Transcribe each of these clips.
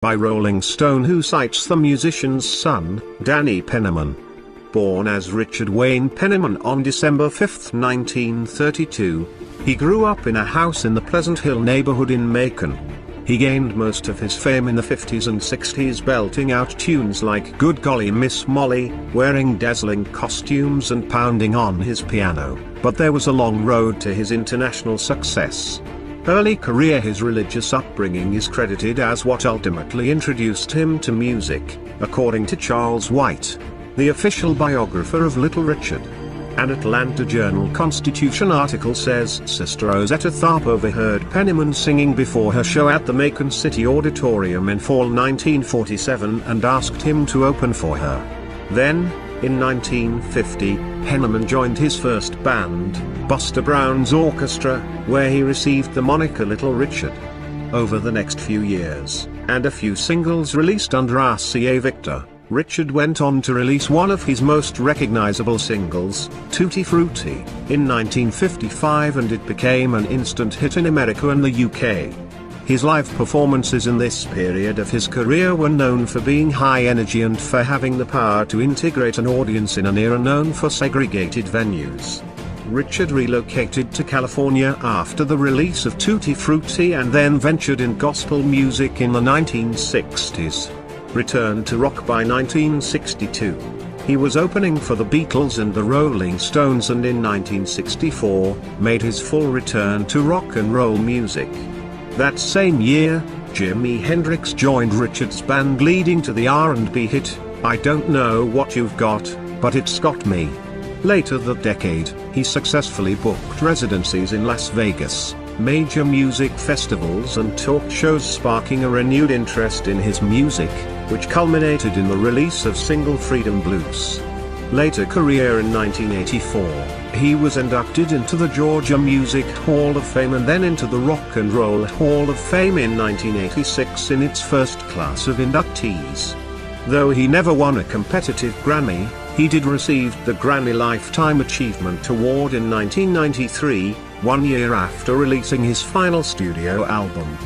by Rolling Stone, who cites the musician's son, Danny Penniman. Born as Richard Wayne Penniman on December 5, 1932, he grew up in a house in the Pleasant Hill neighborhood in Macon. He gained most of his fame in the 50s and 60s belting out tunes like Good Golly Miss Molly, wearing dazzling costumes and pounding on his piano, but there was a long road to his international success. Early career. His religious upbringing is credited as what ultimately introduced him to music, according to Charles White, the official biographer of Little Richard. An Atlanta Journal-Constitution article says Sister Rosetta Tharpe overheard Penniman singing before her show at the Macon City Auditorium in fall 1947 and asked him to open for her. Then, in 1950, Penniman joined his first band, Buster Brown's Orchestra, where he received the moniker Little Richard. Over the next few years, and a few singles released under RCA Victor, Richard went on to release one of his most recognizable singles, Tutti Frutti, in 1955, and it became an instant hit in America and the UK. His live performances in this period of his career were known for being high energy and for having the power to integrate an audience in an era known for segregated venues. Richard relocated to California after the release of Tutti Frutti and then ventured in gospel music in the 1960s. Returned to rock by 1962. He was opening for the Beatles and the Rolling Stones, and in 1964, made his full return to rock and roll music. That same year, Jimi Hendrix joined Richard's band, leading to the R&B hit, I Don't Know What You've Got, But It's Got Me. Later that decade, he successfully booked residencies in Las Vegas, major music festivals and talk shows, sparking a renewed interest in his music, which culminated in the release of single Freedom Blues. Later career. In 1984, he was inducted into the Georgia Music Hall of Fame and then into the Rock and Roll Hall of Fame in 1986 in its first class of inductees. Though he never won a competitive Grammy, he did receive the Grammy Lifetime Achievement Award in 1993, 1 year after releasing his final studio album.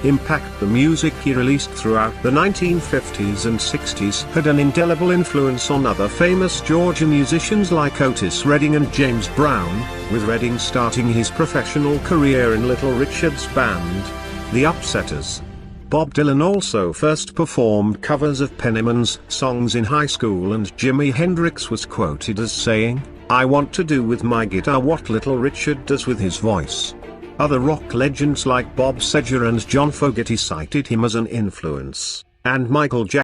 Impact. The music he released throughout the 1950s and 60s had an indelible influence on other famous Georgia musicians like Otis Redding and James Brown, with Redding starting his professional career in Little Richard's band, The Upsetters. Bob Dylan also first performed covers of Penniman's songs in high school, and Jimi Hendrix was quoted as saying, "I want to do with my guitar what Little Richard does with his voice." Other rock legends like Bob Seger and John Fogerty cited him as an influence, and Michael Jackson